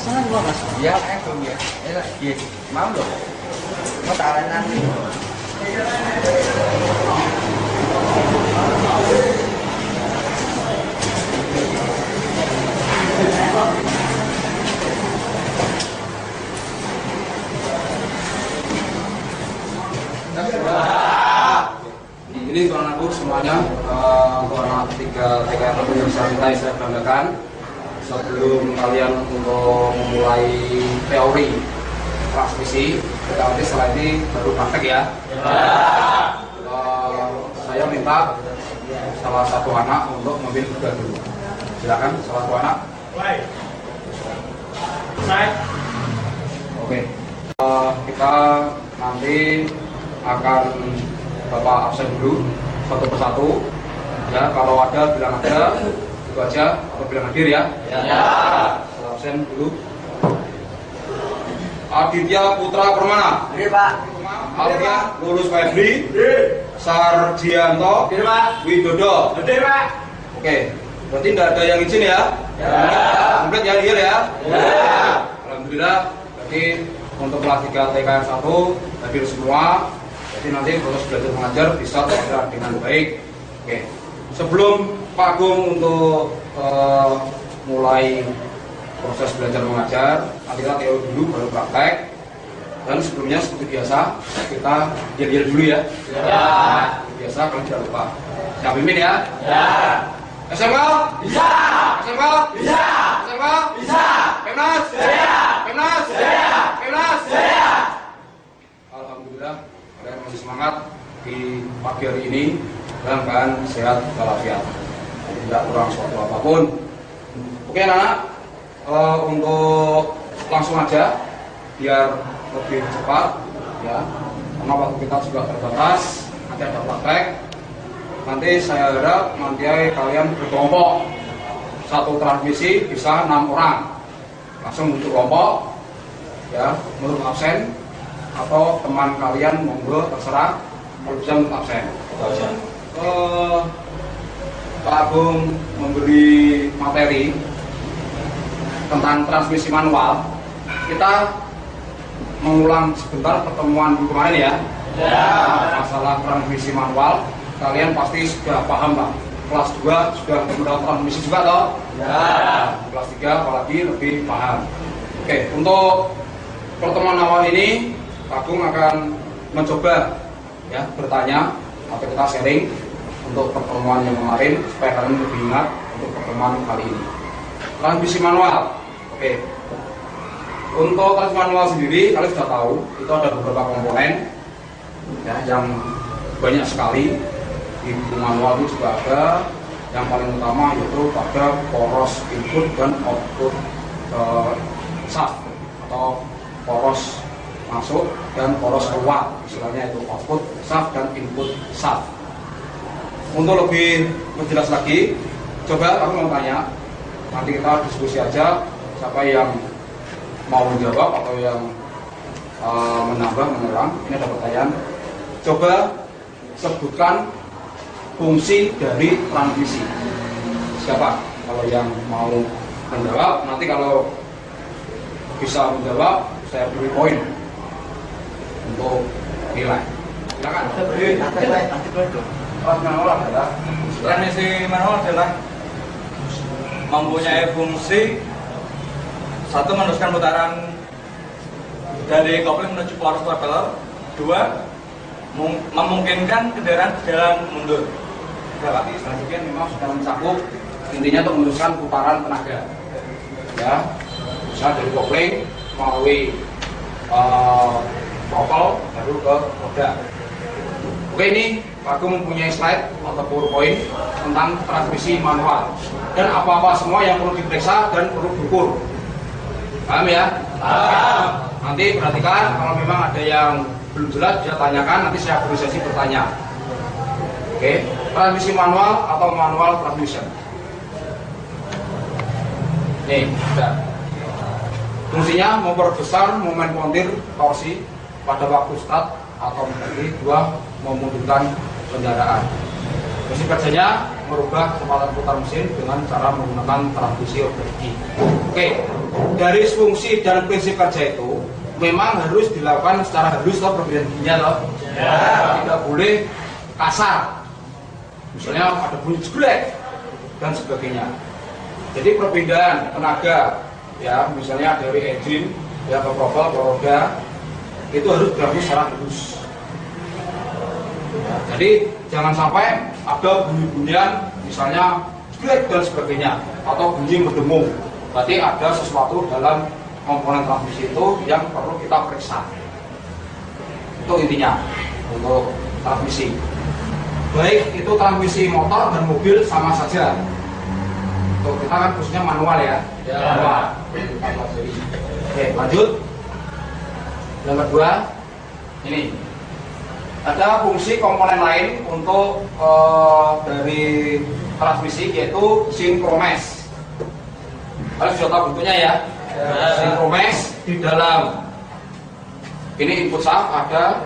Jangan gua Mas. Iya, belum ya. Enak, iya. Mau loh. Mau taruh nanti. Ini untuk anakku semuanya, untuk anak 3 TKN yang saya banggakan. Sebelum kalian untuk memulai teori transmisi, kita nanti setelah ini baru praktek ya. Saya minta salah satu anak untuk mengambil tugas dulu. Silakan, salah satu anak. Oke. Kita nanti akan Bapak absen dulu satu persatu. Ya, kalau ada bilang ada, itu aja, atau bilang hadir ya. Ya. Absen dulu. Aditya Putra Permana. Hadir Pak. Aditya lulus Febri. Sarjianto. Hadir Pak. Widodo. Hadir Pak. Oke, berarti tidak ada yang izin ya? Ya. Komplit ya, hadir ya? Ya. Alhamdulillah. Berarti untuk kelas 3 TKN 1 hadir semua. Jadi nanti proses belajar mengajar bisa terlaksana dengan baik. Oke, sebelum Pak Agung untuk mulai proses belajar mengajar, nanti kita teori dulu baru praktek. Dan sebelumnya seperti biasa kita diam dulu ya. Ya. Biasa kalau tidak lupa. Siap pimpin ya. Ya. SMK? Bisa. SMK? Bisa. SMK? Bisa. Pemnas? Jaya. Pemnas? Jaya. Pemnas? Jaya. Alhamdulillah kalian masih semangat di pagi hari ini dalam keadaan sehat walafiat. Tidak kurang suatu apapun. Oke anak, untuk langsung aja biar lebih cepat ya, karena waktu kita juga terbatas. Nanti ada praktek. Nanti saya harap nanti kalian berkelompok, satu transmisi bisa 6 orang, langsung untuk kelompok ya, menurut absen atau teman kalian monggo terserah, kalau bisa untuk absen. Pak Agung memberi materi tentang transmisi manual. Kita mengulang sebentar pertemuan kemarin ya. Ya. Masalah transmisi manual, kalian pasti sudah paham Pak. Kelas 2 sudah menggunakan transmisi juga toh? Ya. Kelas 3 apalagi lebih paham. Oke, untuk pertemuan awal ini Pak Agung akan mencoba ya bertanya atau kita sharing untuk pertemuan yang kemarin supaya kalian lebih ingat untuk pertemuan kali ini. Transmisi manual. Oke. Untuk transmisi manual sendiri kalian sudah tahu itu ada beberapa komponen ya, yang banyak sekali. Di buku manual itu juga ada. Yang paling utama yaitu pada poros input dan output shaft atau poros masuk dan poros keluar, istilahnya itu output shaft dan input shaft. Untuk lebih menjelas lagi, coba aku mau tanya, nanti kita diskusi aja siapa yang mau menjawab atau yang menambah, mengulang. Ini ada pertanyaan. Coba sebutkan fungsi dari transmisi. Siapa? Kalau yang mau menjawab, nanti kalau bisa menjawab, saya beri poin untuk nilai. Silakan. Transmisi manual adalah mempunyai fungsi satu, meneruskan putaran dari kopling menuju poros propeller. 2, memungkinkan kendaraan berjalan mundur. Berarti selanjutnya memang sudah mencakup intinya untuk meneruskan putaran tenaga. Ya, bisa dari kopling melalui propel baru ke roda. Oke, ini Pak Agung mempunyai slide atau PowerPoint tentang transmisi manual dan apa-apa semua yang perlu diperiksa dan perlu diukur. Paham ya? Paham. Nanti perhatikan kalau memang ada yang belum jelas bisa tanyakan, nanti saya beri sesi bertanya. Oke, transmisi manual atau manual transmission. Nih, sudah. Fungsinya memperbesar momen kontir torsi pada waktu start atau menjadi 2 memundurkan kendaraan. Fungsi kerjanya merubah kecepatan putar mesin dengan cara menggunakan transmisi otomatis. Oke, dari fungsi dan prinsip kerja itu memang harus dilakukan secara halus atau perbedaan giginya loh. Ya. Tidak boleh kasar. Misalnya ada bunyi jeglek dan sebagainya. Jadi perbedaan tenaga, ya misalnya dari engine ya ke profil ke roda itu harus dilakukan secara halus. Ya, jadi jangan sampai ada bunyi-bunyian misalnya jeglek dan sebagainya atau bunyi berdengung. Berarti ada sesuatu dalam komponen transmisi itu yang perlu kita periksa. Itu intinya untuk transmisi. Baik itu transmisi motor dan mobil sama saja. Untuk kita kan khususnya manual ya. Manual. Oke, lanjut. Yang kedua, ini ada fungsi komponen lain untuk dari transmisi yaitu sinkromes. Kalian sudah tahu bentuknya ya. Sinkromes di dalam ini input shaft ada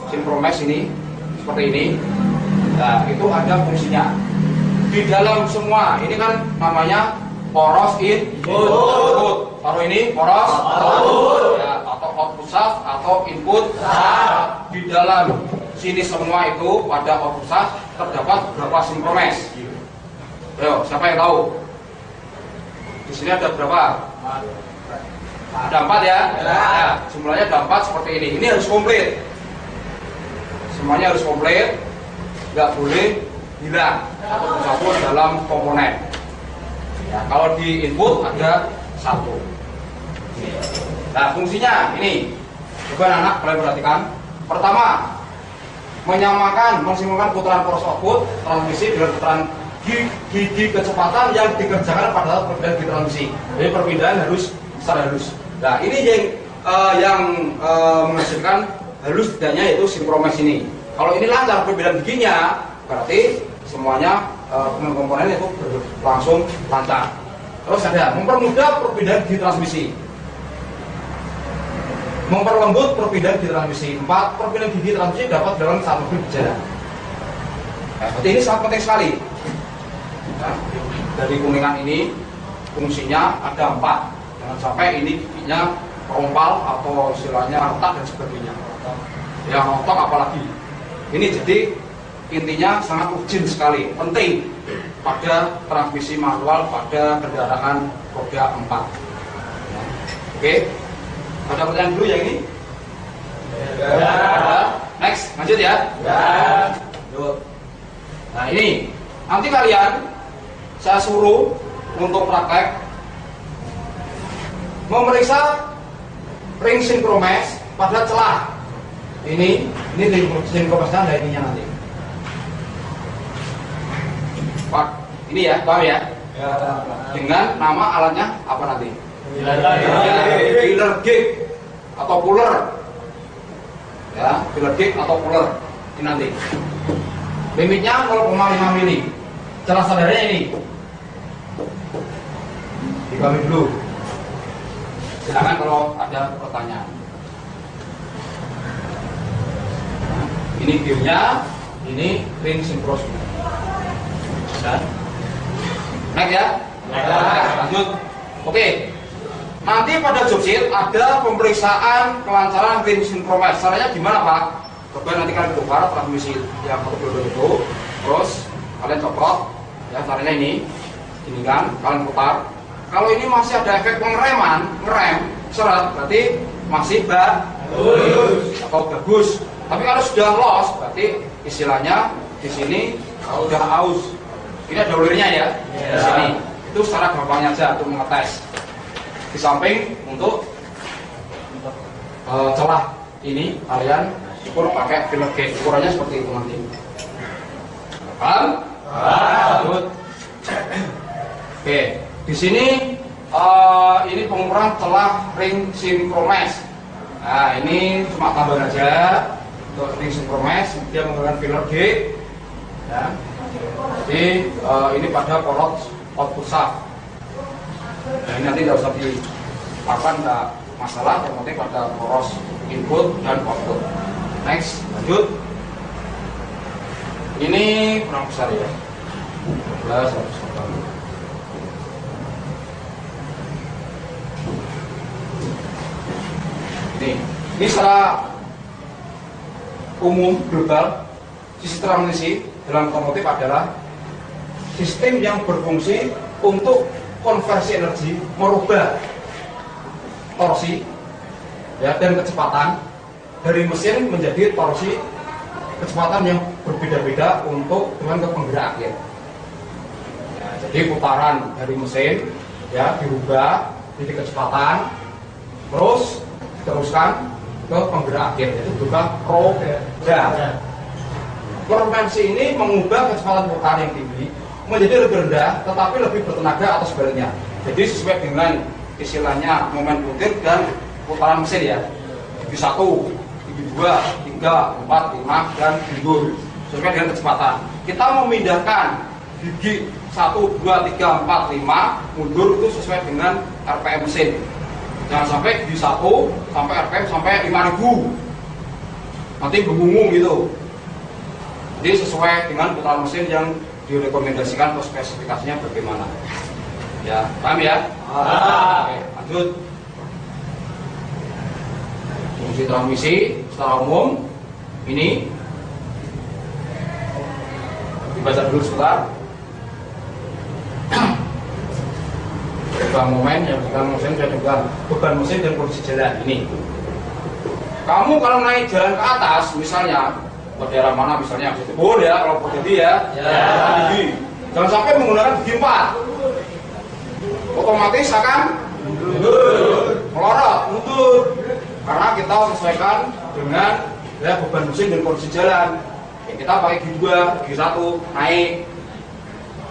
sinkromes ini seperti ini. Nah, itu ada fungsinya. Di dalam semua ini kan namanya poros input. Taruh ini poros output ya, atau output shaft atau input shaft. Di dalam sini semua itu pada output shaft terdapat berapa sinkromes? Ayo, siapa yang tahu? Di sini ada berapa? Ada 4 ya? Nah, jumlahnya ada 4 seperti ini. Ini harus komplit. Semuanya harus komplit. Nggak boleh hilang atau tercampur dalam komponen. Ya, kalau di input ada 1. Nah, fungsinya ini. Coba anak kalian perhatikan. Pertama, mensinkronkan putaran poros output transmisi dengan putaran gigi kecepatan yang dikerjakan pada perbedaan gigi transmisi. Jadi perpindahan harus secara halus. Nah, ini yang menghasilkan halus tidaknya yaitu sinkromes ini. Kalau ini lancar perbedaan giginya, berarti semuanya komponen itu langsung lancar. Terus ada mempermudah perpindahan gigi transmisi, memperlembut perpindahan gigi transmisi. 4 perpindahan gigi transmisi dapat dalam satu mobil berjalan. Nah, berarti ini sangat penting sekali. Nah, dari kuningan ini fungsinya ada 4. Jangan sampai ini giginya rompal atau istilahnya retak dan sebagainya. Ya rontok apalagi. Ini jadi intinya sangat urgent sekali, penting pada transmisi manual pada kendaraan roda 4. Ya. Oke, ada pertanyaan dulu yang ini? Ya. Ada. Next, lanjut ya. Ya. Nah ini nanti kalian saya suruh untuk praktek memeriksa ring sinkromes pada celah. Ini ring sinkromesnya ada ininya nanti. Pak, ini ya, paham ya? Ya. Dengan nama alatnya apa nanti? Filler gig atau puller. Ya, filler gig atau puller. Ini nanti. Limitnya 0,5 mili. Celah sadarnya ini. Dibagi dulu. Silakan kalau ada pertanyaan. Nah, ini gearnya, ini ring sinkros. Dan naik ya. Lanjut. Oke. Nanti pada job sheet ada pemeriksaan kelancaran ring sinkromes. Caranya gimana Pak? Coba nanti kalian bongkar transmisi yang satu itu, terus kalian coprot. Ya caranya ini kan kalian putar. Kalau ini masih ada efek pengereman, ngerem, seret, berarti masih bagus atau bagus. Tapi kalau sudah loss, berarti istilahnya di sini udah aus. Ini ada ulirnya ya, di sini. Itu secara gampangnya aja untuk mengetes. Di samping untuk celah ini kalian ukur pakai filler gauge. Ukurannya seperti itu nanti. Paham? Paham. Oke. Di sini ini pengukuran celah ring sinkromes. Nah ini cuma tambahan aja untuk ring sinkromes. Dia menggunakan filler gauge. Ya. Jadi ini pada poros output shaft. Nah, ini nanti tidak usah dipapan, tidak masalah. Yang penting pada poros input dan output. Next, lanjut. Ini kurang besar ya. 12 140. Ini secara umum global sistem transmisi dalam otomotif adalah sistem yang berfungsi untuk konversi energi, merubah torsi ya, dan kecepatan dari mesin menjadi torsi kecepatan yang berbeda-beda untuk dengan ke penggerak akhir. Ya, jadi putaran dari mesin ya dirubah jadi kecepatan, terus diteruskan ke penggerak akhir, itu juga roda. Konversi ini mengubah kecepatan putaran yang tinggi menjadi lebih rendah, tetapi lebih bertenaga atau sebaliknya. Jadi sesuai dengan istilahnya momen butir dan putaran mesin ya. Gigi 1, gigi 2, 3, 4, 5 dan mundur sesuai dengan kecepatan. Kita memindahkan gigi 1, 2, 3, 4, 5 mundur itu sesuai dengan RPM mesin. Jangan sampai gigi 1 sampai RPM sampai 5000. Nanti bingung gitu. Jadi sesuai dengan putaran mesin yang direkomendasikan atau spesifikasinya bagaimana. Ya, paham ya? Oke, lanjut. Fungsi transmisi secara umum ini dibaca dulu sebentar. Beban momen yang beban mesin dan juga beban mesin dan kondisi jalan ini. Kamu kalau naik jalan ke atas misalnya ke daerah mana misalnya boleh ya kalau jadi ya. Jangan sampai menggunakan gigi 4. Otomatis akan melorot, mundur. Karena kita sesuaikan dengan ya, beban mesin dan kondisi jalan. Ya, kita pakai gigi 2, gigi 1 naik.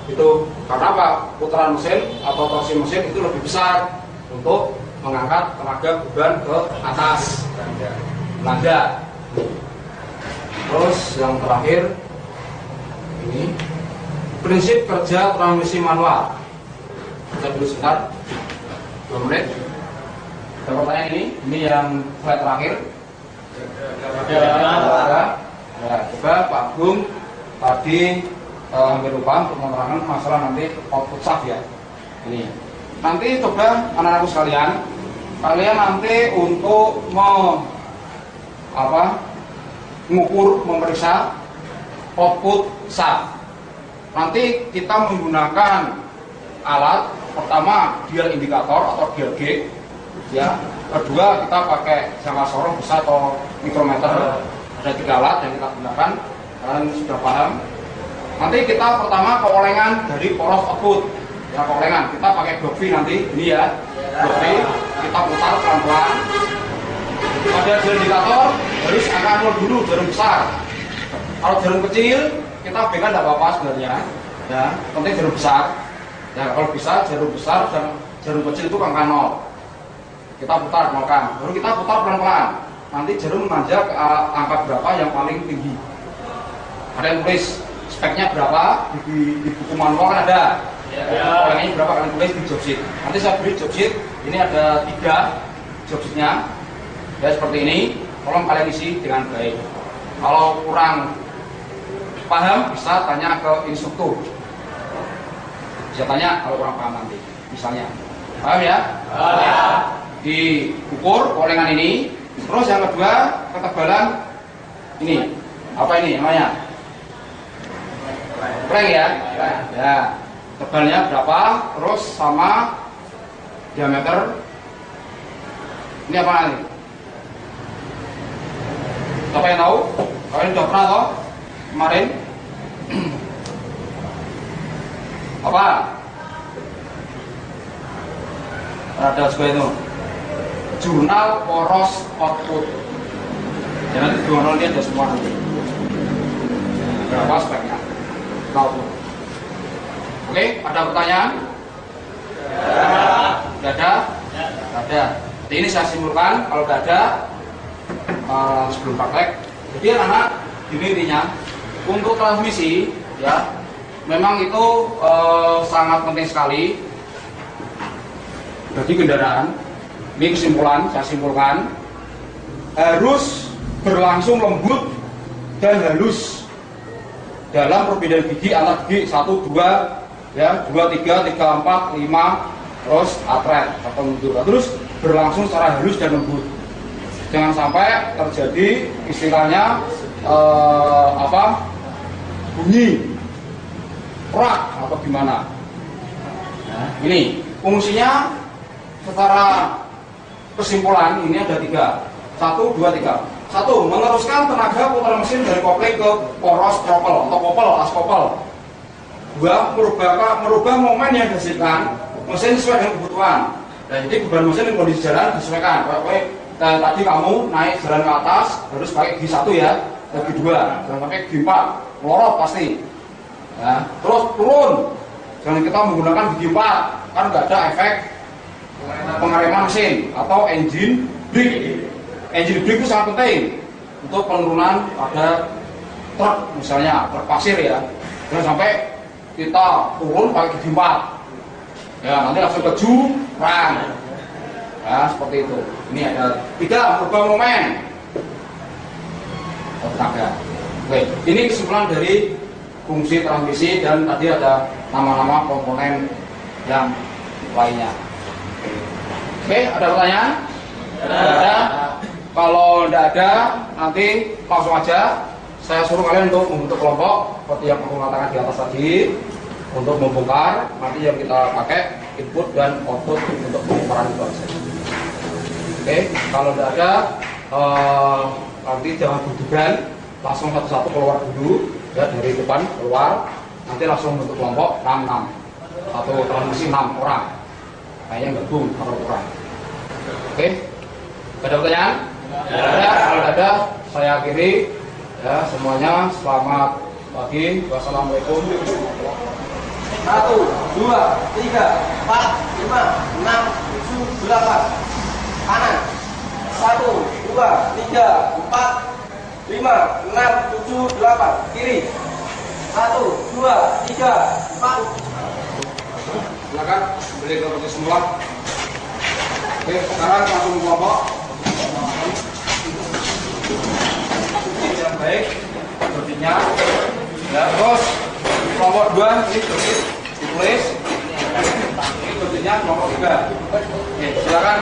Itu karena apa? Putaran mesin atau torsi mesin itu lebih besar untuk mengangkat tenaga beban ke atas. Belanja. Terus yang terakhir ini prinsip kerja transmisi manual. Kita dulu sebentar 2 menit. Ada pertanyaan ini yang slide terakhir. Ya, coba Pak Gung tadi hampir lupa untuk menerangkan masalah nanti output shaft ya. Ini nanti coba anak-anakku sekalian, kalian nanti untuk mengukur, memeriksa output shaft. Nanti kita menggunakan alat pertama dial indikator atau dial gauge ya. Kedua kita pakai jangka sorong besar atau mikrometer. Ada 3 alat yang kita gunakan. Kalian sudah paham. Nanti kita pertama keolengan dari poros output. Ya, keolengan kita pakai blok V nanti ini ya. Blok V kita putar pelan-pelan. Pada dial indikator harus angka 0 dulu, jarum besar. Kalau jarum kecil kita berikan tidak apa-apa sebenarnya. Ya, penting jarum besar. Ya, kalau bisa jarum besar dan jarum kecil itu angka 0. Kita putar nolkan, baru kita putar pelan-pelan. Nanti jarum menanjak ke angka berapa yang paling tinggi. Ada yang tulis speknya berapa di buku manual kan ada. Orangnya berapa kalian tulis di job sheet. Nanti saya beri job sheet. Ini ada 3 job sheetnya. Ya seperti ini. Tolong kalian isi dengan baik. Kalau kurang paham bisa tanya ke instruktur. Bisa tanya kalau kurang paham nanti. Misalnya, paham ya? Diukur olengan ini. Terus yang kedua ketebalan ini. Apa ini namanya? Plank ya? Ya. Tebalnya berapa? Terus sama diameter. Ini apa nih? Siapa yang tahu? Kalian sudah pernah tahu kemarin? Apa? Ada sebuah itu. Jurnal poros output. Jangan di jurnal ini ada semua nanti. Berapa speknya? Tahu. Oke, ada pertanyaan? Tidak ada? Ada. Jadi ini saya simpulkan kalau tidak ada sebelum praktek. Jadi anak-anak ini intinya untuk transmisi ya memang itu sangat penting sekali bagi kendaraan. Ini kesimpulan, saya simpulkan harus berlangsung lembut dan halus. dalam perbedaan gigi antar gigi 1, 2, ya 2, 3, 3, 4, 5, terus atret atau mundur, terus berlangsung secara halus dan lembut. Jangan sampai terjadi istilahnya bunyi prak atau gimana. Nah, ini fungsinya secara kesimpulan ini ada 3. 1, 2, 3. 1. Meneruskan tenaga putar mesin dari kopling ke poros kopel atau kopel askopel. 2. Merubah momen yang dihasilkan mesin sesuai dengan kebutuhan. Dan jadi beban mesin dan kondisi jalan disesuaikan. Tadi kamu naik jalan ke atas harus pakai gigi 1 ya, gigi 2, jangan pakai gigi 4, melorot pasti. Ya, terus turun, jangan kita menggunakan gigi 4, kan nggak ada efek pengereman mesin atau engine brake. Engine brake itu sangat penting untuk penurunan pada truk, misalnya truk pasir ya. Jangan sampai kita turun pakai gigi 4, ya nanti langsung ke jurang. Ya, seperti itu. Ini ada 3, merubah momen tenaga. Oke, ini kesimpulan dari fungsi transmisi dan tadi ada nama-nama komponen yang lainnya. Oke, ada pertanyaan? Ada. Kalau tidak ada, nanti langsung aja saya suruh kalian untuk membentuk kelompok seperti yang aku katakan di atas tadi untuk membongkar. Nanti yang kita pakai input dan output untuk pembongkaran itu aja. Oke, kalau tidak ada nanti jangan berdeban, langsung satu-satu keluar dulu ya, dari depan keluar, nanti langsung bentuk kelompok 6-6, satu transmisi 6 orang, kayaknya gabung kalau kurang. Oke, ada pertanyaan? Ada. Kalau ada, saya akhiri ya semuanya. Selamat pagi, wassalamualaikum. 1, 2, 3, 4, 5, 6, 7, 8. Kanan 1, 2, 3, 4, 5, 6, 7, 8. Kiri 1, 2, 3, 4. Silakan beli ke posisi semula. Oke, sekarang langsung kelompok yang baik bodinya ya. Terus kelompok 2 ini bodi ditulis, ini bodinya kelompok 3. Oke, silakan.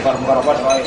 Bukan apa soal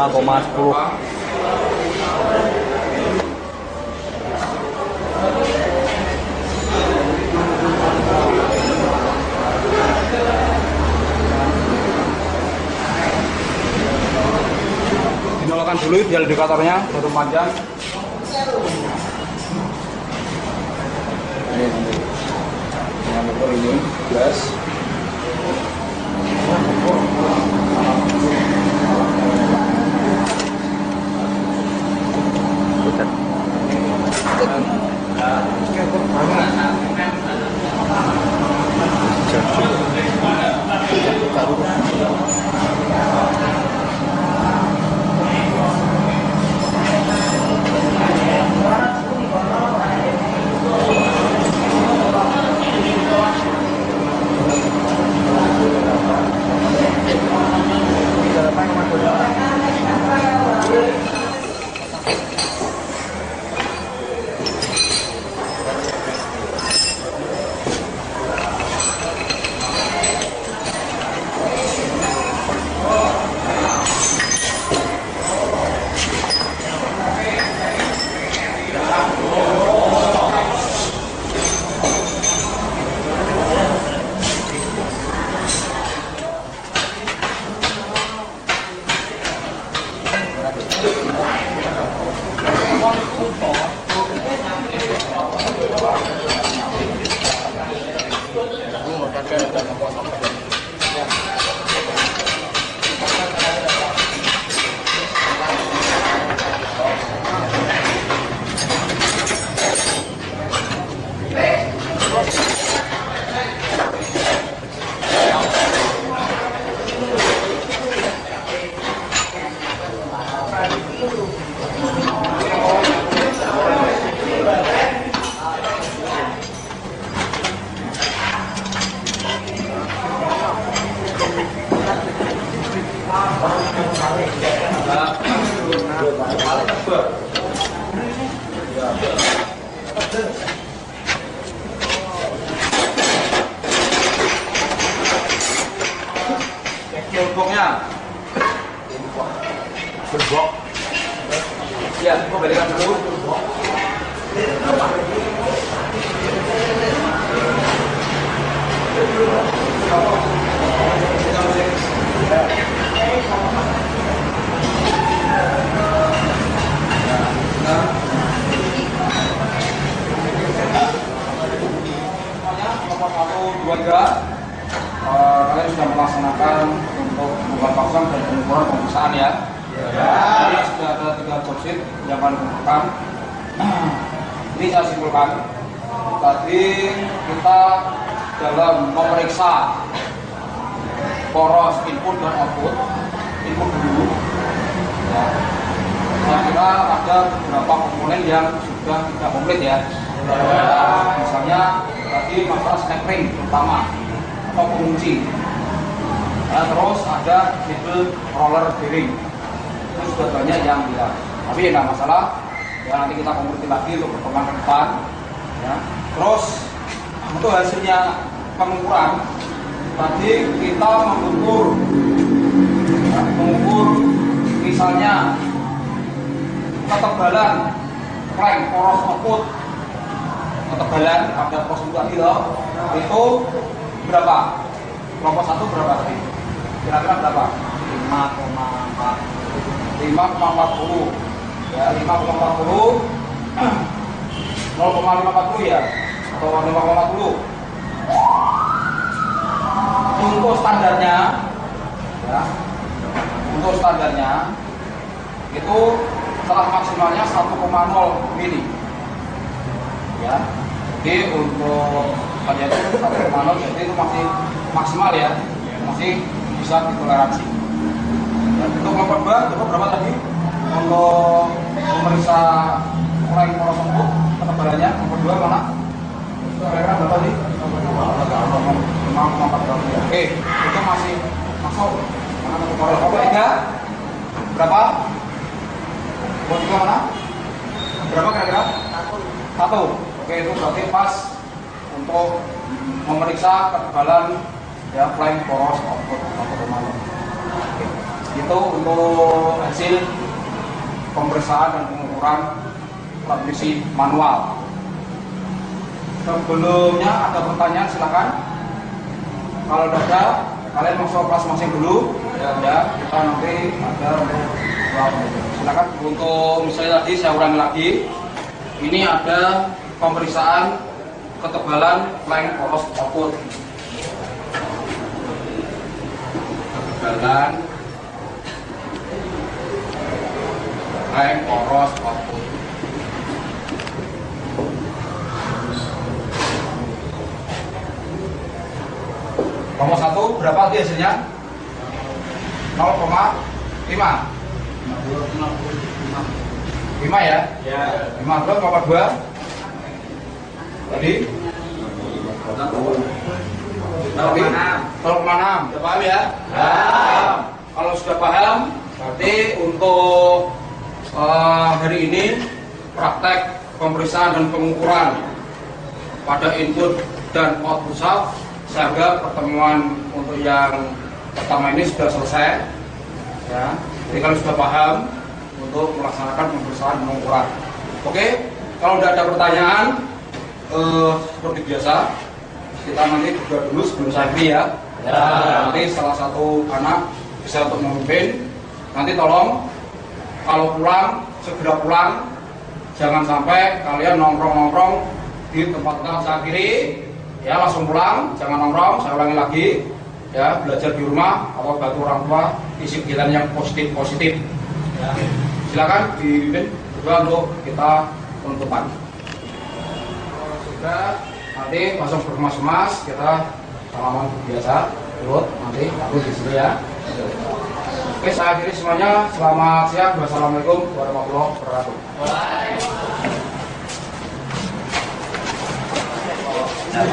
5,10. Dinyalakan dulu dial indikatornya baru panjang. Ini nanti dengan ukur ini gas. Gerbongnya gerbong ya, gua balikan dulu. Nomor 1, 2, 3 kalian sudah melaksanakan untuk membuat pasang dan pengukuran pemeriksaan ya. Jadi sudah ada 3 jobsit yang akan dilakukan. Ini saya simpulkan. Tadi kita dalam memeriksa poros input dan output, input dulu. Ya. Saya kira ada beberapa komponen yang sudah tidak komplit ya. Misalnya tadi masalah snack ring terutama atau pengunci. Nah, terus ada double roller bearing. Itu sudah banyak yang bilang. Tapi ya nggak masalah. Ya nanti kita komplit lagi untuk pertemuan ke depan. Ya. Terus untuk hasilnya pengukuran tadi kita mengukur, ya, mengukur misalnya ketebalan crank poros output, ketebalan pada poros itu tadi loh, itu berapa? Kelompok 1 berapa tadi? Kira-kira berapa? 5,40 ya, 5,40 0,540 ya, atau 5,40. Untuk standarnya ya, untuk standarnya itu setelah maksimalnya 1,0 mili ya. Jadi untuk pada itu 1,0, jadi itu masih maksimal ya, masih bisa ditoleransi ya. Untuk kelompok 2 itu berapa tadi? Untuk memeriksa crank poros output ketebalannya kelompok 2 mana? Kira-kira berapa tadi? 5,4. Oke, itu masih masuk. Mana untuk kelompok 3 berapa? Kelompok 3 mana? Berapa kira-kira? 1. Oke, itu berarti pas untuk memeriksa ketebalan ya crank poros output atau Itu untuk hasil pemeriksaan dan pengukuran transmisi manual. Sebelumnya ada pertanyaan, silakan. Kalau ada, kalian masuk kelas masing dulu. Ya, kita nanti ada untuk silakan. Untuk misalnya tadi saya ulangi lagi, ini ada pemeriksaan ketebalan flank poros output. Ketebalan flank poros output. Nomor 1 berapa tadi hasilnya? 0,5 5 ya? Ya. 5 berapa? 2 tadi? 0,6 sudah paham ya? Paham. Kalau sudah paham, berarti untuk hari ini praktek pemeriksaan dan pengukuran pada input dan output shaft, sehingga pertemuan untuk yang pertama ini sudah selesai ya. Jadi kalau sudah paham untuk melaksanakan pemeriksaan dan pengukuran. Oke, kalau tidak ada pertanyaan seperti biasa kita nanti juga dulu sebelum saya ya. Nanti salah satu anak bisa untuk memimpin. Nanti tolong kalau pulang segera pulang, jangan sampai kalian nongkrong-nongkrong di tempat-tempat saya kiri. Ya, langsung pulang, jangan nongkrong. Saya ulangi lagi, ya, belajar di rumah atau bantu orang tua, isi kegiatan yang positif. Ya. Silakan dipimpin juga untuk kita penutupan. Sudah, nanti langsung berkemas-kemas, kita salaman biasa, turut nanti aku di sini ya. Oke, saya akhiri semuanya. Selamat siang. Wassalamualaikum warahmatullahi wabarakatuh. Nah,